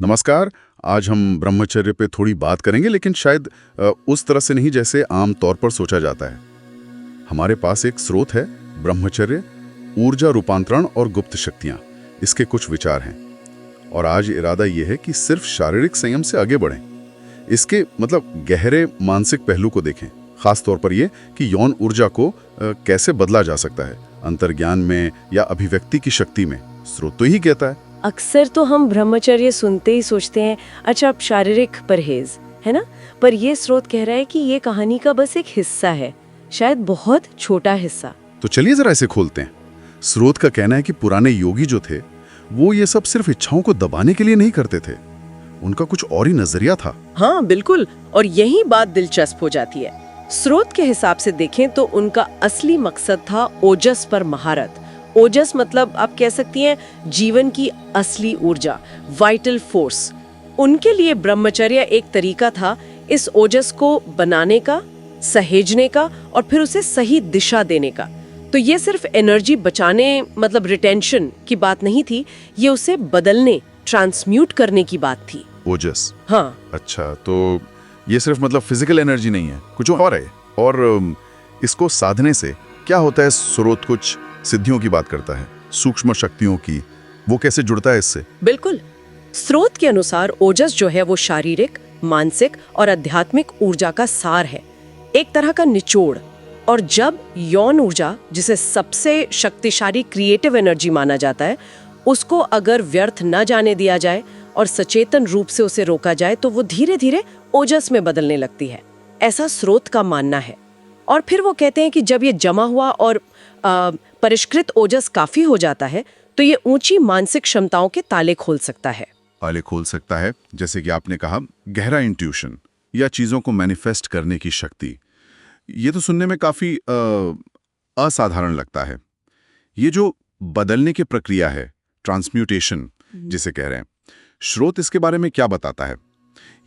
नमस्कार। आज हम ब्रह्मचर्य पे थोड़ी बात करेंगे, लेकिन शायद उस तरह से नहीं जैसे आम तौर पर सोचा जाता है। हमारे पास एक स्रोत है, ब्रह्मचर्य, ऊर्जा रूपांतरण और गुप्त शक्तियाँ। इसके कुछ विचार हैं और आज इरादा ये है कि सिर्फ शारीरिक संयम से आगे बढ़ें। इसके गहरे मानसिक पहलू को देखें, खास तौर पर ये कि यौन ऊर्जा को कैसे बदला जा सकता है, अंतर्ज्ञान में या अभिव्यक्ति की शक्ति में। स्रोत तो यही कहता है। अक्सर तो हम ब्रह्मचर्य सुनते ही सोचते हैं अच्छा अब शारीरिक परहेज है ना, पर ये स्रोत कह रहा है कि ये कहानी का बस एक हिस्सा है, शायद बहुत छोटा हिस्सा। तो चलिए जरा इसे खोलते हैं। स्रोत का कहना है कि पुराने योगी जो थे वो ये सब सिर्फ इच्छाओं को दबाने के लिए नहीं करते थे, उनका कुछ और ही नजरिया था। हाँ बिल्कुल, और यही बात दिलचस्प हो जाती है। स्रोत के हिसाब से देखें तो उनका असली मकसद था ओजस पर महारत। ओजस मतलब आप कह सकती हैं जीवन की असली ऊर्जा, वाइटल फोर्स। उनके लिए ब्रह्मचर्य एक तरीका था इस ओजस को बनाने का, सहेजने का और फिर उसे सही दिशा देने का। तो ये सिर्फ एनर्जी बचाने रिटेंशन की बात नहीं थी, ये उसे बदलने, ट्रांसम्यूट करने की बात थी। ओजस, हाँ। अच्छा, तो ये सिर्फ फिजिकल एनर्जी नहीं है, कुछ और है। और इसको साधने से क्या होता है? स्रोत कुछ सिद्धियों की बात करता है, सूक्ष्म शक्तियों की। वो कैसे जुड़ता है इससे? बिल्कुल। स्रोत के अनुसार ओजस जो है वो शारीरिक, मानसिक और आध्यात्मिक ऊर्जा का सार है, एक तरह का निचोड़। और जब यौन ऊर्जा, जिसे सबसे शक्तिशाली क्रिएटिव एनर्जी माना जाता है, उसको अगर व्यर्थ न जाने दिया जाए और सचेतन रूप से उसे रोका जाए तो वो धीरे धीरे ओजस में बदलने लगती है, ऐसा स्रोत का मानना है। और फिर वो कहते हैं कि जब ये जमा हुआ और परिष्कृत ओजस काफी हो जाता है तो ये ऊंची मानसिक क्षमताओं के ताले खोल सकता है। ताले खोल सकता है, जैसे कि आपने कहा, गहरा इंट्यूशन या चीजों को मैनिफेस्ट करने की शक्ति। ये तो सुनने में काफी असाधारण लगता है। ये जो बदलने की प्रक्रिया है, ट्रांसम्यूटेशन जिसे कह रहे हैं, स्रोत इसके बारे में क्या बताता है?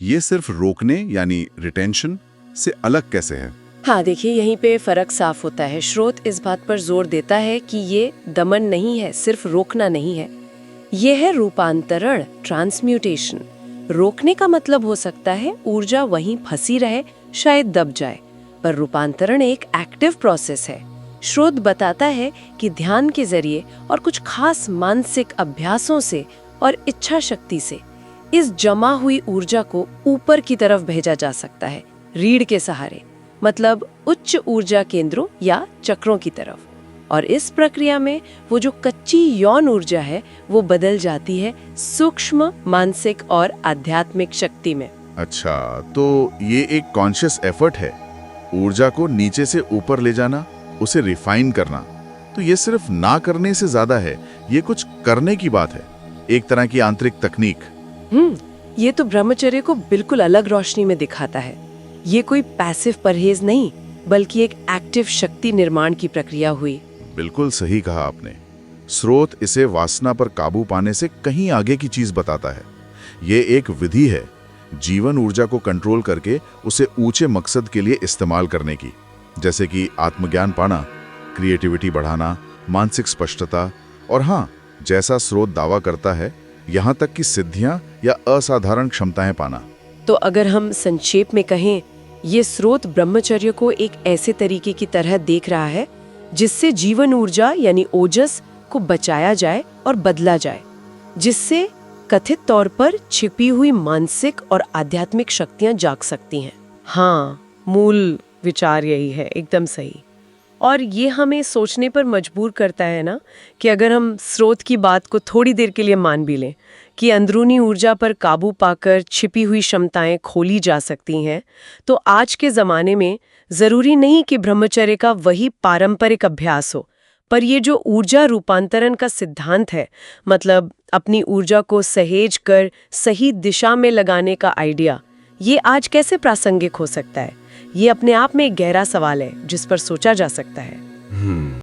ये सिर्फ रोकने यानी रिटेंशन से अलग कैसे है? हाँ देखिए, यहीं पे फर्क साफ होता है। स्रोत इस बात पर जोर देता है कि ये दमन नहीं है, सिर्फ रोकना नहीं है, ये है रूपांतरण, ट्रांसम्यूटेशन। रोकने का मतलब हो सकता है ऊर्जा वहीं फंसी रहे, शायद दब जाए, पर रूपांतरण एक एक्टिव प्रोसेस है। स्रोत बताता है कि ध्यान के जरिए और कुछ खास मानसिक अभ्यासों से और इच्छा शक्ति से इस जमा हुई ऊर्जा को ऊपर की तरफ भेजा जा सकता है, रीढ़ के सहारे, मतलब उच्च ऊर्जा केंद्रों या चक्रों की तरफ। और इस प्रक्रिया में वो जो कच्ची यौन ऊर्जा है वो बदल जाती है सूक्ष्म मानसिक और आध्यात्मिक शक्ति में। अच्छा, तो ये एक कॉन्शियस एफर्ट है, ऊर्जा को नीचे से ऊपर ले जाना, उसे रिफाइन करना। तो ये सिर्फ ना करने से ज्यादा है, ये कुछ करने की बात है, एक तरह की आंतरिक तकनीक। ये तो ब्रह्मचर्य को बिल्कुल अलग रोशनी में दिखाता है। ये कोई पैसिव परहेज नहीं, बल्कि एक एक्टिव शक्ति निर्माण की प्रक्रिया हुई। बिल्कुल सही कहा आपने। स्रोत इसे वासना पर काबू पाने से कहीं आगे की चीज बताता है। ये एक विधि है जीवन ऊर्जा को कंट्रोल करके उसे ऊंचे मकसद के लिए इस्तेमाल करने की, जैसे कि आत्मज्ञान पाना, क्रिएटिविटी बढ़ाना, मानसिक स्पष्टता और हाँ, जैसा स्रोत दावा करता है, यहाँ तक कि सिद्धियां या असाधारण क्षमताएं पाना। तो अगर हम संक्षेप में कहें, ये स्रोत ब्रह्मचर्य को एक ऐसे तरीके की तरह देख रहा है जिससे जीवन ऊर्जा यानी ओजस को बचाया जाए और बदला जाए, जिससे कथित तौर पर छिपी हुई मानसिक और आध्यात्मिक शक्तियां जाग सकती हैं। हाँ, मूल विचार यही है, एकदम सही। और ये हमें सोचने पर मजबूर करता है ना, कि अगर हम स्रोत की बात को थोड़ी देर के लिए मान भी लें कि अंदरूनी ऊर्जा पर काबू पाकर छिपी हुई क्षमताएं खोली जा सकती हैं, तो आज के ज़माने में ज़रूरी नहीं कि ब्रह्मचर्य का वही पारंपरिक अभ्यास हो, पर ये जो ऊर्जा रूपांतरण का सिद्धांत है, अपनी ऊर्जा को सहेज कर सही दिशा में लगाने का आइडिया, ये आज कैसे प्रासंगिक हो सकता है? ये अपने आप में एक गहरा सवाल है जिस पर सोचा जा सकता है।